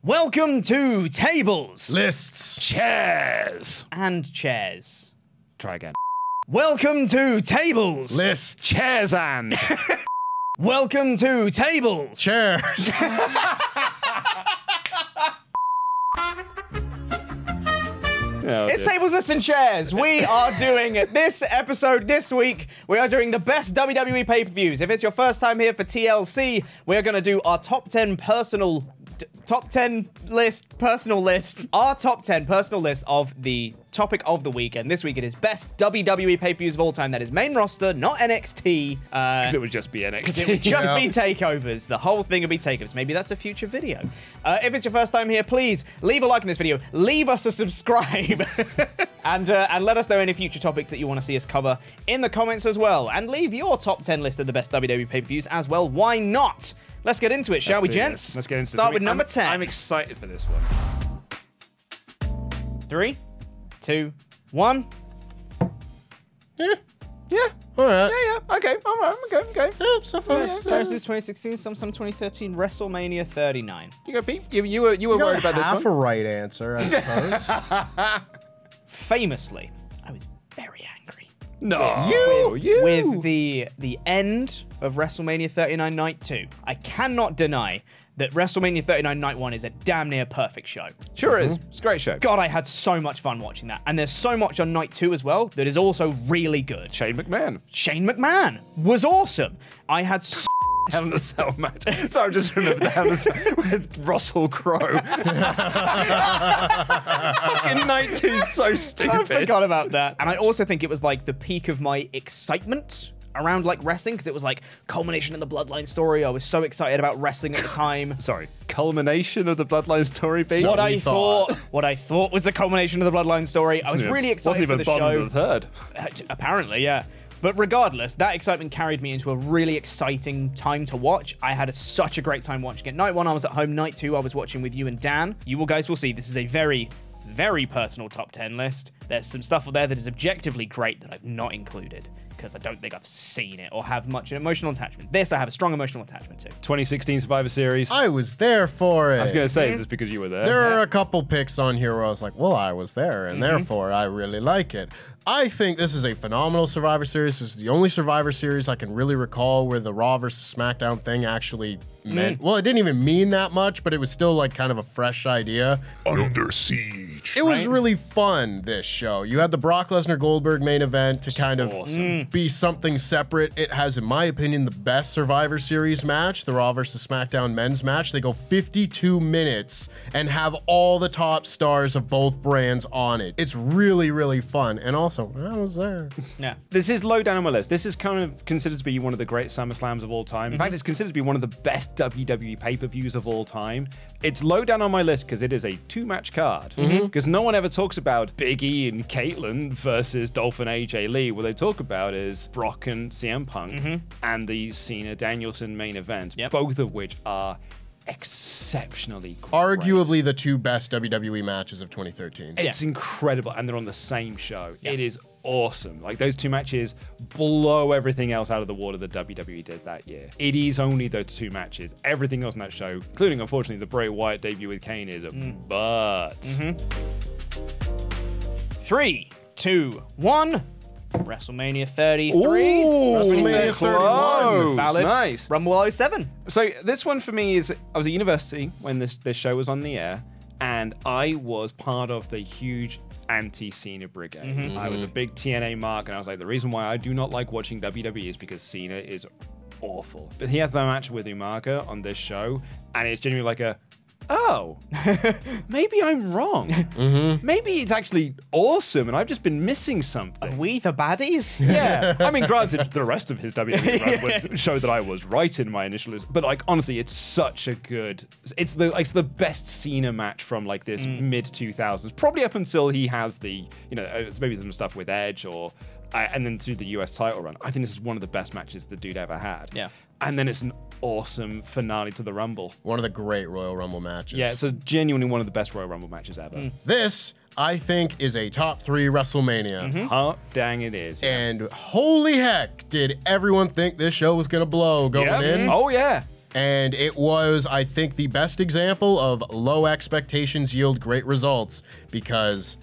Welcome to Tables, Lists, Chairs. and Chairs. Try again. Welcome to Tables, lists, Chairs and. Welcome to Tables, chairs. Oh, It's dear. Tables, Lists, and Chairs. We are doing this episode this week. We are doing the best WWE pay-per-views. If it's your first time here for TLC, we are going to do our top 10 personal list. Our top 10 personal list of the topic of the week. And this week it is best WWE pay-per-views of all time. That is main roster, not NXT. Because it would just be NXT. It would just be takeovers. The whole thing would be takeovers. Maybe that's a future video. If it's your first time here, please leave a like on this video. Leave us a subscribe. and let us know any future topics that you want to see us cover in the comments as well. And leave your top 10 list of the best WWE pay-per-views as well. Why not? Let's get into it, shall we, gents? Let's get into Start with number 10. I'm excited for this one. 3, 2, 1. Yeah. All right. Yeah. Okay. All right. Okay. Yeah, so far. Versus 2016, some 2013, WrestleMania 39. You go, Pete. You were worried about this half one. a right answer, I suppose. Famously, I was very angry. No. You. With the end of WrestleMania 39 Night 2. I cannot deny that WrestleMania 39 Night 1 is a damn near perfect show. Sure is. It's a great show. God, I had so much fun watching that. And there's so much on Night 2 as well that is also really good. Shane McMahon. Shane McMahon was awesome. I had so Hell in a Cell match. So I just remembered the Hell in a Cell with Russell Crowe. Fucking Night 2 is so stupid. I forgot about that. And I also think it was like the peak of my excitement around like wrestling, because it was like culmination in the Bloodline story. I was so excited about wrestling at the time. Sorry, culmination of the Bloodline story being What I thought was the culmination of the Bloodline story. I was really excited for the show. Wasn't even bottom of the third. Apparently, yeah. But regardless, that excitement carried me into a really exciting time to watch. I had such a great time watching it. Night 1, I was at home. Night 2, I was watching with you and Dan. You guys will see this is a very, very personal top 10 list. There's some stuff on there that is objectively great that I've not included, because I don't think I've seen it or have much emotional attachment. This I have a strong emotional attachment to. 2016 Survivor Series. I was there for it. I was going to say, is this because you were there? There are a couple picks on here where I was like, well, I was there, and therefore I really like it. I think this is a phenomenal Survivor Series. This is the only Survivor Series I can really recall where the Raw versus SmackDown thing actually meant, well, it didn't even mean that much, but it was still like kind of a fresh idea. Under siege. It was really fun, this show. You had the Brock Lesnar Goldberg main event to kind of be something separate. It has, in my opinion, the best Survivor Series match, the Raw versus SmackDown men's match. They go 52 minutes and have all the top stars of both brands on it. It's really, really fun. And also, I was there. Yeah. This is low down on my list. This is kind of considered to be one of the great SummerSlams of all time. In fact, it's considered to be one of the best WWE pay-per-views of all time. It's low down on my list because it is a two-match card. Because no one ever talks about Big E and Caitlyn versus Dolph and AJ Lee. What they talk about is Brock and CM Punk and the Cena Danielson main event, both of which are exceptionally great. Arguably the two best WWE matches of 2013. It's incredible, and they're on the same show. It is awesome. Like, those two matches blow everything else out of the water that WWE did that year. It is only those two matches. Everything else in that show, including, unfortunately, the Bray Wyatt debut with Kane, is a butt. 3, 2, 1. WrestleMania 33. WrestleMania 31. Valid. Nice. Rumble 07. So this one for me is, I was at university when this show was on the air, and I was part of the huge anti-Cena brigade. I was a big TNA mark, and I was like, the reason why I do not like watching WWE is because Cena is awful. But he has that match with Umaga on this show, and it's genuinely like oh, maybe I'm wrong. Maybe it's actually awesome, and I've just been missing something. Are we the baddies? Yeah, I mean, granted, the rest of his WWE run would show that I was right in my initial, but like, honestly, it's such a good. It's the best Cena match from like this mid 2000s, probably up until he has the, you know, maybe some stuff with Edge or. And then to the US title run. I think this is one of the best matches the dude ever had. Yeah. And then it's an awesome finale to the Rumble. One of the great Royal Rumble matches. Yeah, it's genuinely one of the best Royal Rumble matches ever. This, I think, is a top 3 WrestleMania. Hot dang it is. And holy heck, did everyone think this show was going to blow going in? Oh, yeah. And it was, I think, the best example of low expectations yield great results, because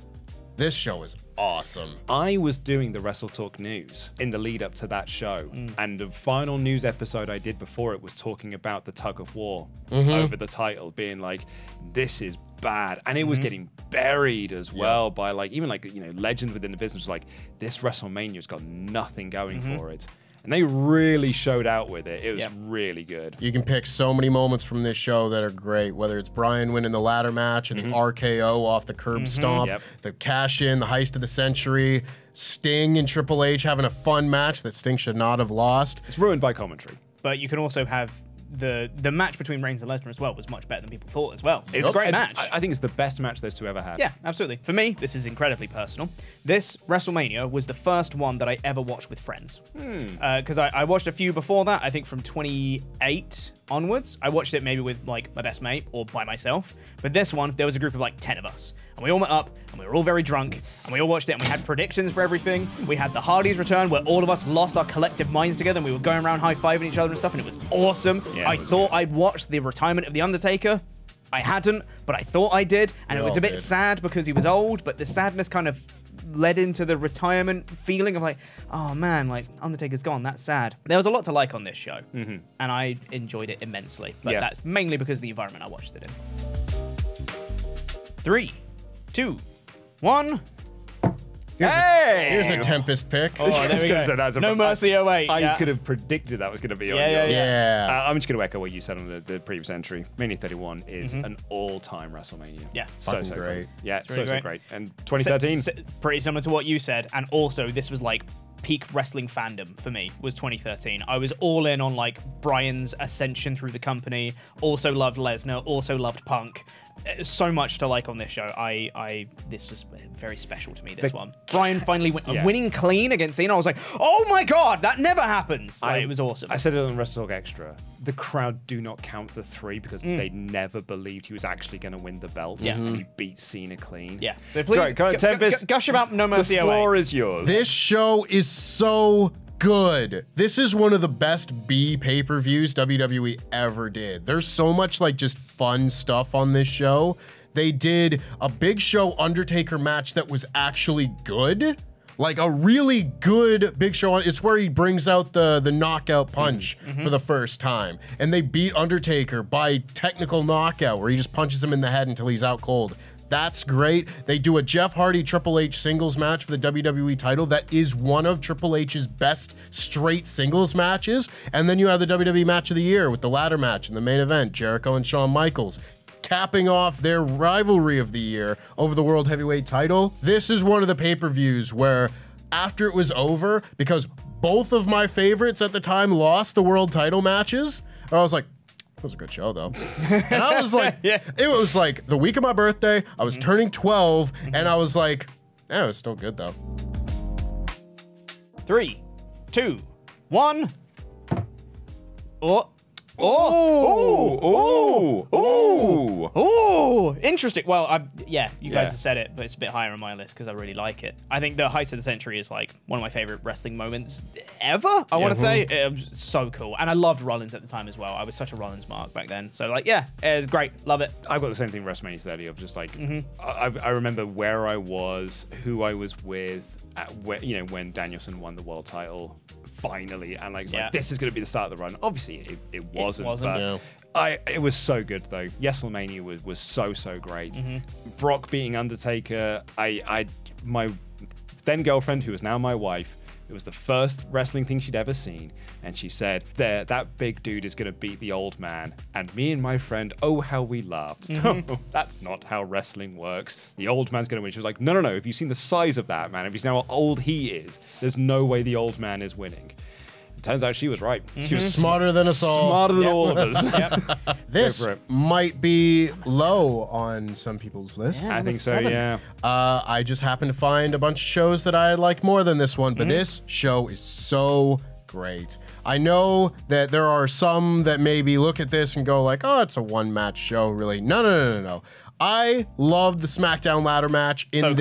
this show is awesome. I was doing the WrestleTalk news in the lead up to that show, and the final news episode I did before it was talking about the tug of war over the title, being like, this is bad, and it was getting buried as well by like even like legends within the business, like this WrestleMania's got nothing going for it. And they really showed out with it. It was really good. You can pick so many moments from this show that are great, whether it's Bryan winning the ladder match and the RKO off the curb stomp, the cash-in, the heist of the century, Sting and Triple H having a fun match that Sting should not have lost. It's ruined by commentary. But you can also have the match between Reigns and Lesnar as well was much better than people thought as well. It's a great match. I think it's the best match those two ever had. Yeah, absolutely. For me, this is incredibly personal. This WrestleMania was the first one that I ever watched with friends. Because I watched a few before that, I think from 28 onwards. I watched it maybe with like my best mate or by myself. But this one, there was a group of like 10 of us. And we all met up, and we were all very drunk, and we all watched it, and we had predictions for everything. We had the Hardys return, where all of us lost our collective minds together, and we were going around high-fiving each other and stuff, and it was awesome. Yeah, I thought I'd watched the retirement of The Undertaker. I hadn't, but I thought I did, and it was a bit sad because he was old, but the sadness kind of led into the retirement feeling of like, oh man, like Undertaker's gone, that's sad. There was a lot to like on this show, and I enjoyed it immensely, but that's mainly because of the environment I watched it in. 3, 2, 1. Here's a Tempest pick. Oh, there we go. No Mercy 08. I could have predicted that was going to be on yours. I'm just going to echo what you said on the previous entry. Mania 31 is an all-time WrestleMania. Yeah. So great. Great. Yeah, really so great. And 2013. Pretty similar to what you said, and also this was like peak wrestling fandom for me was 2013. I was all in on like Bryan's ascension through the company. Also loved Lesnar. Also loved Punk. So much to like on this show. This was very special to me. This one, Bryan finally winning clean against Cena. I was like, oh my god, that never happens. Like, it was awesome. I said it on WrestleTalk Extra. The crowd do not count the 3 because they never believed he was actually going to win the belt. And he beat Cena clean. Yeah. So please, go on, Tempest. Gush about No Mercy 08. The floor is yours. This show is so good. This is one of the best B pay-per-views WWE ever did. There's so much like just fun stuff on this show. They did a Big Show Undertaker match that was actually good. Like a really good Big Show. It's where he brings out the knockout punch for the first time. And they beat Undertaker by technical knockout where he just punches him in the head until he's out cold. That's great. They do a Jeff Hardy Triple H singles match for the WWE title that is one of Triple H's best straight singles matches. And then you have the WWE match of the year with the ladder match in the main event, Jericho and Shawn Michaels, capping off their rivalry of the year over the World Heavyweight title. This is one of the pay-per-views where after it was over, because both of my favorites at the time lost the world title matches, I was like, it was a good show, though. And I was like, it was like the week of my birthday. I was turning 12, and I was like, it was still good, though. 3, 2, 1. Oh, interesting. Well, you guys have said it, but it's a bit higher on my list because I really like it. I think the Heist of the Century is like one of my favorite wrestling moments ever, I want to say. It was so cool. And I loved Rollins at the time as well. I was such a Rollins mark back then. So like, yeah, it was great. Love it. I've got the same thing with WrestleMania 30 of just like, I remember where I was, who I was with, when Danielson won the world title finally, and like, like this is going to be the start of the run. Obviously, it wasn't. But it was so good though. WrestleMania was so great. Brock beating Undertaker. My then girlfriend, who is now my wife, it was the first wrestling thing she'd ever seen, and she said, that big dude is going to beat the old man. And me and my friend, oh, how we laughed. No, that's not how wrestling works. The old man's going to win. She was like, no. If you've seen the size of that man, if you see how old he is, there's no way the old man is winning. It turns out she was right. She was smarter than us all. Smarter than all of us. This might be low on some people's list. I think so, yeah. I just happened to find a bunch of shows that I like more than this one, but this show is so great. I know that there are some that maybe look at this and go like, oh, it's a one-match show, really. No. I love the SmackDown ladder match in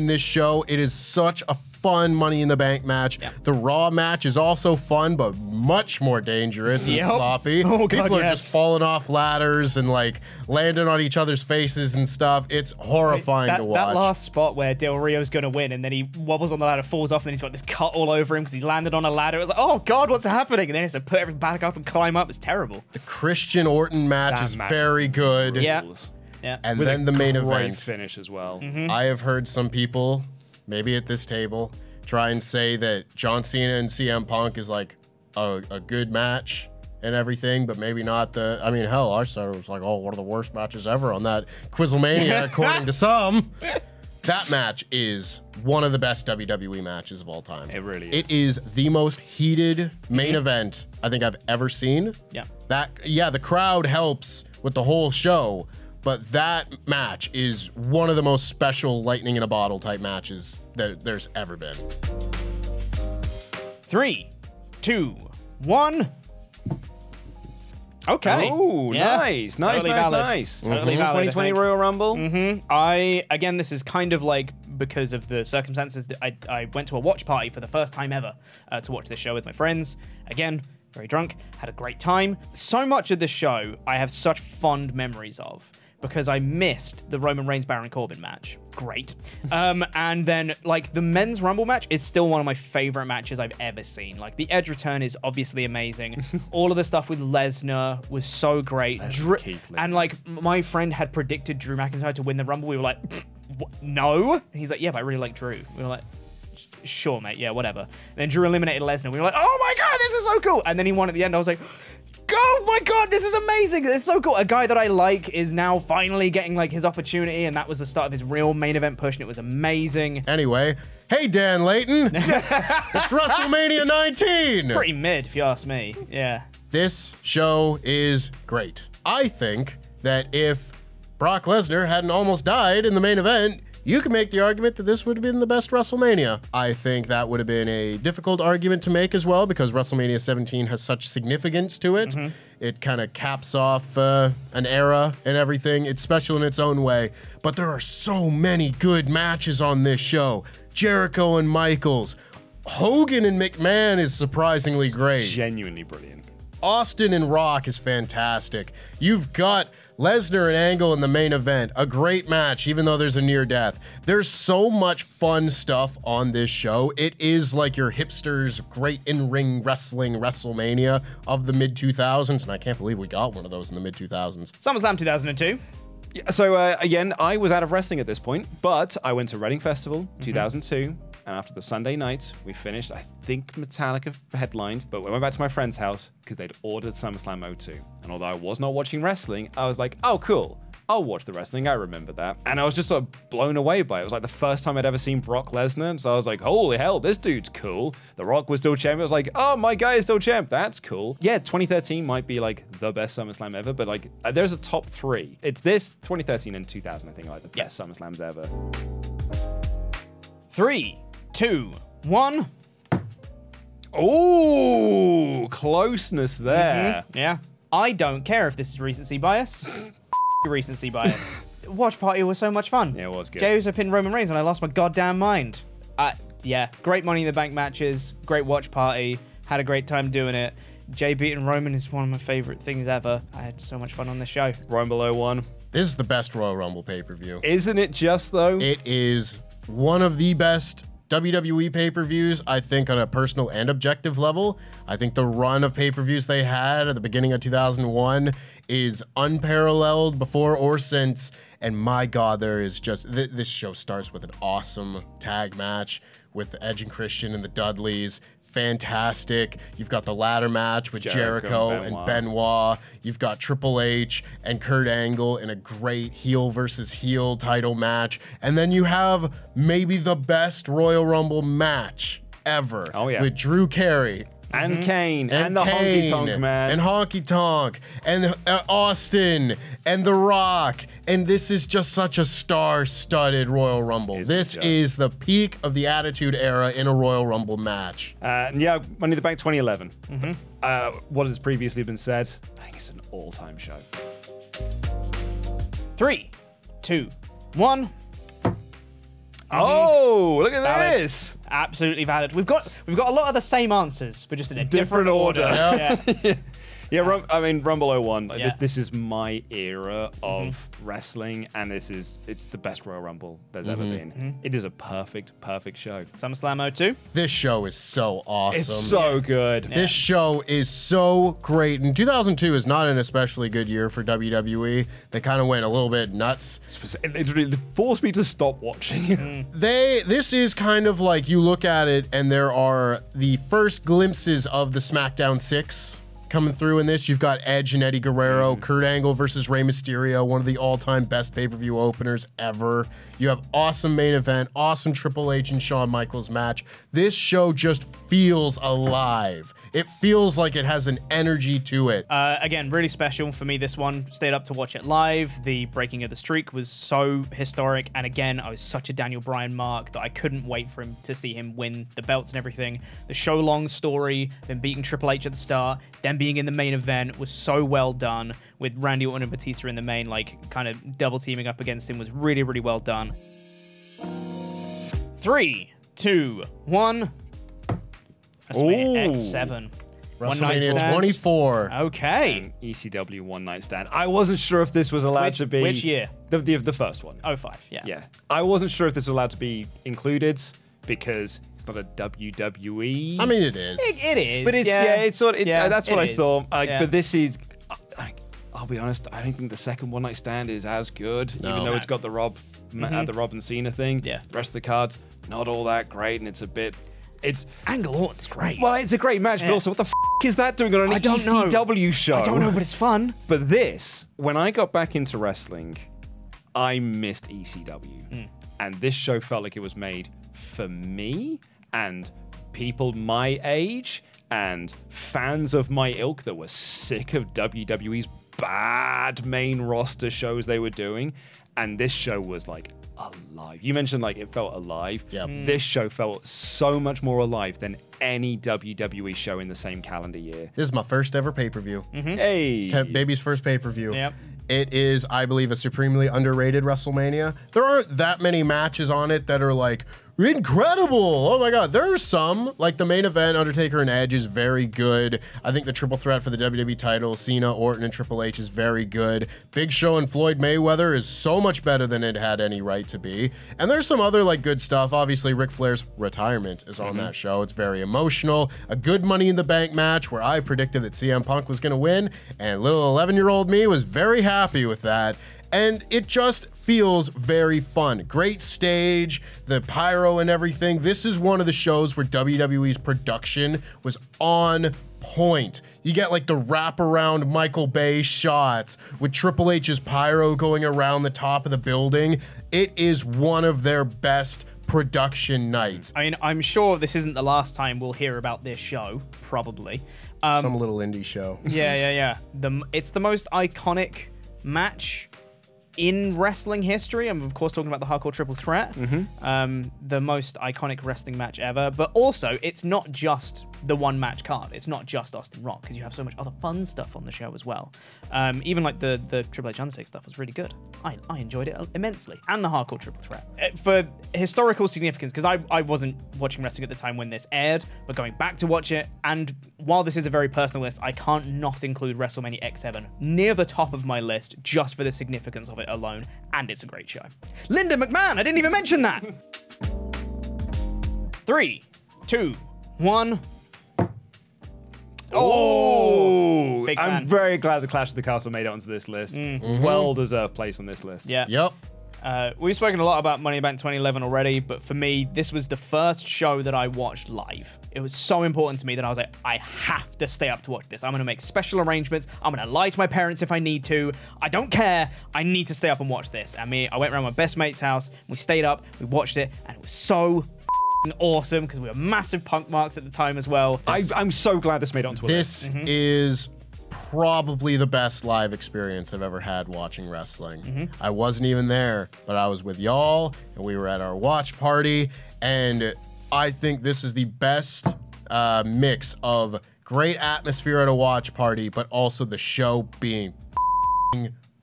this show. It is such a fun Money in the Bank match. Yep. The Raw match is also fun, but much more dangerous and Yep. sloppy. Oh, God, People are yeah. just falling off ladders and like landing on each other's faces and stuff. It's horrifying to watch. That last spot where Del Rio's going to win and then he wobbles on the ladder, falls off, and then he's got this cut all over him because he landed on a ladder. It was like, oh God, what's happening? And then he has to put everything back up and climb up. It's terrible. The Christian Orton match That is match very good. Yeah. rules. Yeah. And With then a the main great event. finish as well. I have heard some people, maybe at this table, try and say that John Cena and CM Punk is like a good match and everything, but maybe not the. I mean, hell, I said it was like, oh, one of the worst matches ever on that Quizzlemania, according to some. That match is one of the best WWE matches of all time. It really is. It is the most heated main event I think I've ever seen. Yeah. The crowd helps with the whole show, but that match is one of the most special lightning in a bottle type matches that there's ever been. 3, 2, 1. Okay. Oh, Yeah. nice. Totally valid. Totally Totally valid, I 2020 think. Royal Rumble. Again, this is kind of like because of the circumstances. I went to a watch party for the first time ever to watch this show with my friends. Again, very drunk, had a great time. So much of the show I have such fond memories of because I missed the Roman Reigns Baron Corbin match. Great. And then like the men's Rumble match is still one of my favorite matches I've ever seen. Like the Edge return is obviously amazing. All of the stuff with Lesnar was so great. Keith Lee. And like my friend had predicted Drew McIntyre to win the Rumble. We were like, no. And he's like, yeah, but I really like Drew. We were like, sure, mate. Yeah, whatever. And then Drew eliminated Lesnar. We were like, oh my God, this is so cool. And then he won at the end. I was like, oh my God, this is amazing. It's so cool. A guy that I like is now finally getting like his opportunity. And that was the start of his real main event push. And it was amazing. Anyway, hey, Dan Layton. It's WrestleMania 19. Pretty mid, if you ask me. Yeah. This show is great. I think that if Brock Lesnar hadn't almost died in the main event, you could make the argument that this would have been the best WrestleMania. I think that would have been a difficult argument to make as well because WrestleMania 17 has such significance to it. It kind of caps off an era and everything. It's special in its own way. But there are so many good matches on this show. Jericho and Michaels. Hogan and McMahon is surprisingly great. Genuinely brilliant. Austin and Rock is fantastic. You've got Lesnar and Angle in the main event. A great match, even though there's a near death. There's so much fun stuff on this show. It is like your hipsters' great in-ring wrestling WrestleMania of the mid-2000s, and I can't believe we got one of those in the mid-2000s. SummerSlam 2002. Yeah, so again, I was out of wrestling at this point, but I went to Reading Festival 2002. And after the Sunday night, we finished, I think Metallica headlined, but we went back to my friend's house because they'd ordered SummerSlam 02. And although I was not watching wrestling, I was like, oh, cool. I'll watch the wrestling. I remember that. And I was just sort of blown away by it. It was like the first time I'd ever seen Brock Lesnar. So I was like, holy hell, this dude's cool. The Rock was still champ. I was like, oh, my guy is still champ. That's cool. Yeah, 2013 might be like the best SummerSlam ever, but like there's a top 3. It's this, 2013 and 2000, I think, are like the best SummerSlams ever. 3, 2, 1. Oh, closeness there. Yeah. I don't care if this is recency bias. Recency bias. Watch party was so much fun. Yeah, it was good. Jey Uso pinned Roman Reigns and I lost my goddamn mind. Yeah, great Money in the Bank matches, great watch party, had a great time doing it. Jey beating Roman is one of my favorite things ever. I had so much fun on this show. Rumble 01. This is the best Royal Rumble pay-per-view. Isn't it just, though? It is one of the best WWE pay-per-views, I think, on a personal and objective level. I think the run of pay-per-views they had at the beginning of 2001 is unparalleled before or since. And my God, there is just... This show starts with an awesome tag match with Edge and Christian and the Dudleys. Fantastic. You've got the ladder match with Jericho and Benoit. You've got Triple H and Kurt Angle in a great heel versus heel title match. And then you have maybe the best Royal Rumble match ever. Oh, yeah. With Drew Carey. And Kane. And the Honky Tonk Man. And Honky Tonk. And Austin. And The Rock. And this is just such a star-studded Royal Rumble. This is the peak of the Attitude Era in a Royal Rumble match. Yeah, Money in the Bank 2011. What has previously been said, I think it's an all-time show. 3, 2, 1. Oh, look at Valid. this. Absolutely valid. We've got a lot of the same answers, but just in a different order. Yeah. Yeah, I mean, Rumble 01, like, Yeah. this is my era of wrestling, and it's the best Royal Rumble there's ever been. It is a perfect show. SummerSlam 02. This show is so awesome. It's so good. This show is so great. And 2002 is not an especially good year for WWE. They kind of went a little bit nuts. It literally forced me to stop watching. This is kind of like you look at it and there are the first glimpses of the SmackDown 6 coming through in this. You've got Edge and Eddie Guerrero, Kurt Angle versus Rey Mysterio, one of the all-time best pay-per-view openers ever. You have awesome main event, awesome Triple H and Shawn Michaels match. This show just feels alive. It feels like it has an energy to it. Again, really special for me, this one. Stayed up to watch it live. The breaking of the streak was so historic. And again, I was such a Daniel Bryan mark that I couldn't wait for him to see him win the belts and everything. The show-long story, them beating Triple H at the start, them being in the main event was so well done, with Randy Orton and Batista in the main, like, kind of double teaming up against him was really, really well done. 3, 2, 1. WrestleMania X7. One Night WrestleMania Stand. 24. Okay. And ECW One Night Stand. I wasn't sure if this was allowed to be... Which year? The first one. 05, yeah. Yeah. I wasn't sure if this was allowed to be included because it's not a WWE. I mean, it is. It is. But it's, it's sort of, that's what I is. thought. Yeah. But this is, I'll be honest, I don't think the second One Night Stand is as good, even though it's got the Rob and Cena thing. Yeah. The rest of the cards, not all that great, and it's a bit... Angle Orton's great. Well, it's a great match, but also, what the is that doing on an ECW show? I don't know, but it's fun. But this, when I got back into wrestling, I missed ECW. And this show felt like it was made for me and people my age and fans of my ilk that were sick of WWE's bad main roster shows they were doing. And this show was like alive. You mentioned like it felt alive. Yeah. This show felt so much more alive than any WWE show in the same calendar year. This is my first ever pay-per-view. Hey. Baby's first pay-per-view. Yep. It is, I believe, a supremely underrated WrestleMania. There aren't that many matches on it that are like, incredible. Oh my God. There are some, like the main event, Undertaker and Edge is very good. I think the triple threat for the WWE title, Cena, Orton, and Triple H is very good. Big Show and Floyd Mayweather is so much better than it had any right to be. And there's some other like good stuff. Obviously, Ric Flair's retirement is on that show. It's very emotional. A good Money in the Bank match where I predicted that CM Punk was going to win, and little 11-year-old me was very happy with that. And it just feels very fun. Great stage, the pyro and everything. This is one of the shows where WWE's production was on point. You get like the wraparound Michael Bay shots with Triple H's pyro going around the top of the building. It is one of their best production nights. I mean, I'm sure this isn't the last time we'll hear about this show, probably. Some little indie show. Yeah. It's the most iconic match in wrestling history. I'm of course talking about the Hardcore Triple Threat, the most iconic wrestling match ever. But also, it's not just the one match card. It's not just Austin Rock, because you have so much other fun stuff on the show as well. Even like the Triple H Undertaker stuff was really good. I enjoyed it immensely, and the Hardcore Triple Threat. For historical significance, because I wasn't watching wrestling at the time when this aired, but going back to watch it, and while this is a very personal list, I can't not include WrestleMania X7 near the top of my list just for the significance of it alone, and it's a great show. Linda McMahon, I didn't even mention that. 3, 2, 1. Oh, Big I'm fan. very glad the Clash of the Castle made it onto this list. Well-deserved place on this list. Yeah. Yep. We've spoken a lot about Money in the Bank 2011 already, but for me, this was the first show that I watched live. It was so important to me that I was like, I have to stay up to watch this. I'm going to make special arrangements. I'm going to lie to my parents if I need to. I don't care. I need to stay up and watch this. And I went around my best mate's house. We stayed up. We watched it, and it was so awesome because we were massive Punk marks at the time as well. I'm so glad this made it onto a list. This is probably the best live experience I've ever had watching wrestling. I wasn't even there, but I was with y'all, and we were at our watch party, and I think this is the best mix of great atmosphere at a watch party, but also the show being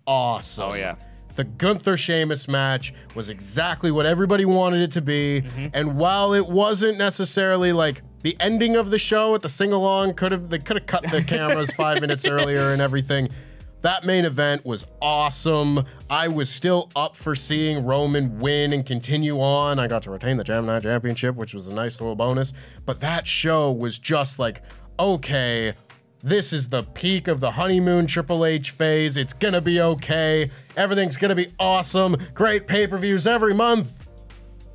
awesome. Oh, yeah. The Gunther Sheamus match was exactly what everybody wanted it to be. And while it wasn't necessarily like the ending of the show at the sing-along, they could have cut the cameras 5 minutes earlier and everything. That main event was awesome. I was still up for seeing Roman win and continue on. I got to retain the Gemini Championship, which was a nice little bonus. But that show was just like, okay, this is the peak of the honeymoon Triple H phase. It's gonna be okay. Everything's gonna be awesome. Great pay-per-views every month.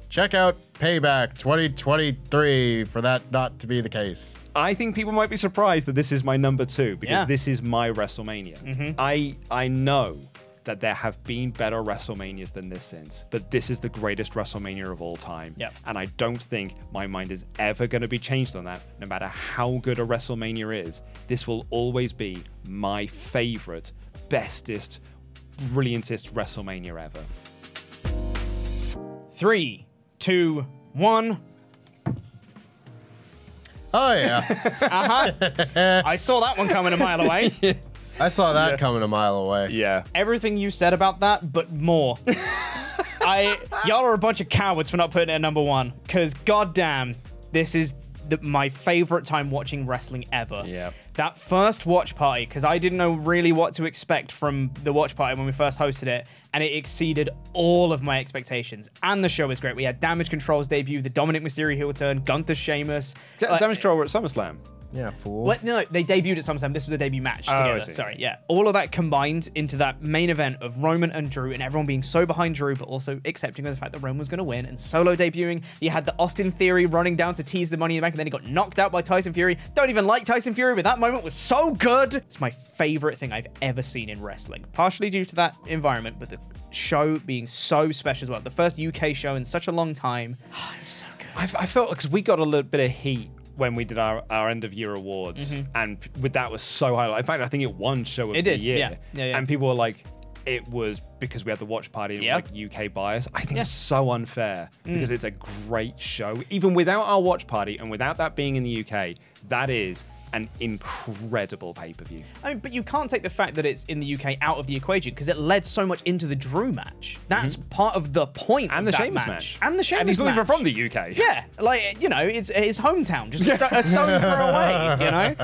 Check out Payback 2023 for that not to be the case. I think people might be surprised that this is my number 2 because this is my WrestleMania. I know that there have been better WrestleManias than this since, but this is the greatest WrestleMania of all time. And I don't think my mind is ever going to be changed on that, no matter how good a WrestleMania is. This will always be my favorite, bestest, brilliantest WrestleMania ever. 3, 2, 1. Oh, yeah. I saw that one coming a mile away. I saw that coming a mile away. Yeah. Everything you said about that, but more. Y'all are a bunch of cowards for not putting it at number 1, because goddamn, this is my favorite time watching wrestling ever. Yeah. That first watch party, because I didn't know really what to expect from the watch party when we first hosted it, and it exceeded all of my expectations. And the show was great. We had Damage Control's debut, the Dominic Mysterio heel turn, Gunther Sheamus. Damage Control were at SummerSlam. Yeah, fool. What? No, they debuted at SummerSlam. This was a debut match together. Sorry, yeah. All of that combined into that main event of Roman and Drew, and everyone being so behind Drew, but also accepting of the fact that Roman was going to win, and Solo debuting. You had the Austin Theory running down to tease the Money in the Bank, and then he got knocked out by Tyson Fury. Don't even like Tyson Fury, but that moment was so good. It's my favorite thing I've ever seen in wrestling. Partially due to that environment, but the show being so special as well. The first UK show in such a long time. It's so good. I felt, because we got a little bit of heat when we did our end of year awards, and with that was so high. In fact, I think it won show of the year. Yeah. And people were like, it was because we had the watch party and like UK bias. I think it's so unfair because it's a great show. Even without our watch party and without that being in the UK, that is an incredible pay-per-view. I mean, but you can't take the fact that it's in the UK out of the equation, because it led so much into the Drew match. That's part of the point and of the that Sheamus match. And the Sheamus match. And he's not even from the UK. Yeah, like, you know, it's his hometown, just a stone's throw away, you know?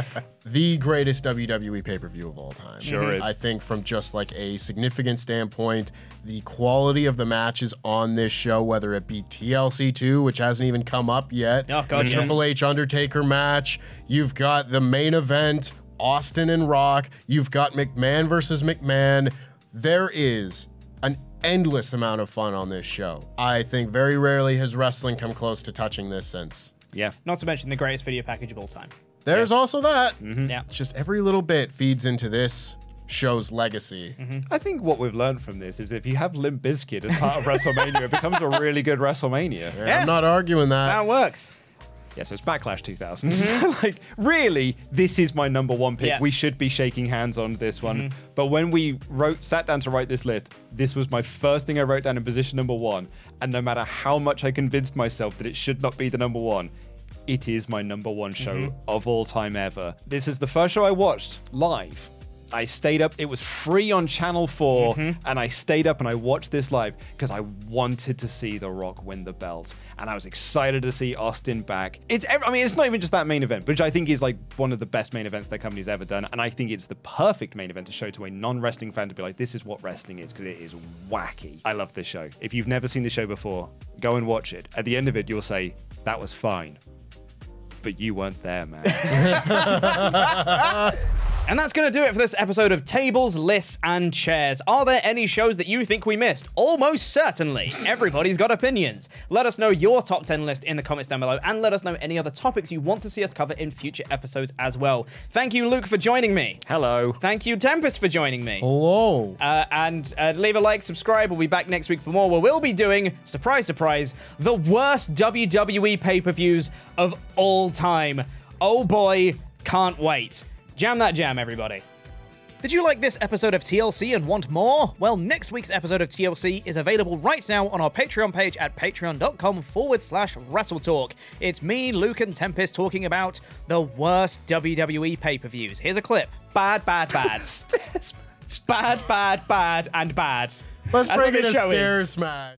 The greatest WWE pay-per-view of all time. Sure is. I think from just like a significant standpoint, the quality of the matches on this show, whether it be TLC 2, which hasn't even come up yet, Oh, God, the yeah. Triple H Undertaker match, you've got the main event, Austin and Rock, you've got McMahon versus McMahon. There is an endless amount of fun on this show. I think very rarely has wrestling come close to touching this since. Yeah. Not to mention the greatest video package of all time. There's also that. Yeah. It's just every little bit feeds into this show's legacy. I think what we've learned from this is if you have Limp Bizkit as part of WrestleMania, it becomes a really good WrestleMania. I'm not arguing that. That works. Yeah, so it's Backlash 2000. So, like, really, this is my number 1 pick. Yeah. We should be shaking hands on this one. But when we sat down to write this list, this was my first thing I wrote down in position number 1. And no matter how much I convinced myself that it should not be the number 1, it is my number 1 show of all time ever. This is the first show I watched live. I stayed up. It was free on Channel 4, and I stayed up and I watched this live because I wanted to see The Rock win the belt, and I was excited to see Austin back. It's not even just that main event, which I think is like one of the best main events that company's ever done, and I think it's the perfect main event to show to a non-wrestling fan to be like, this is what wrestling is, because it is wacky. I love this show. If you've never seen the show before, go and watch it. At the end of it, you'll say, that was fine. But you weren't there, man. And that's going to do it for this episode of Tables, Lists, and Chairs. Are there any shows that you think we missed? Almost certainly. Everybody's got opinions. Let us know your top 10 list in the comments down below, and let us know any other topics you want to see us cover in future episodes as well. Thank you, Luke, for joining me. Hello. Thank you, Tempest, for joining me. Hello. And leave a like, subscribe. We'll be back next week for more, where we'll be doing, surprise, surprise, the worst WWE pay-per-views of all time. Oh boy, can't wait. Jam that jam, everybody. Did you like this episode of TLC and want more? Well, next week's episode of TLC is available right now on our Patreon page at patreon.com/WrestleTalk. It's me, Luke, and Tempest talking about the worst WWE pay-per-views. Here's a clip. Bad, bad, bad. Bad, bad, bad, and bad. Let's That's bring what in a this show is. stairs match.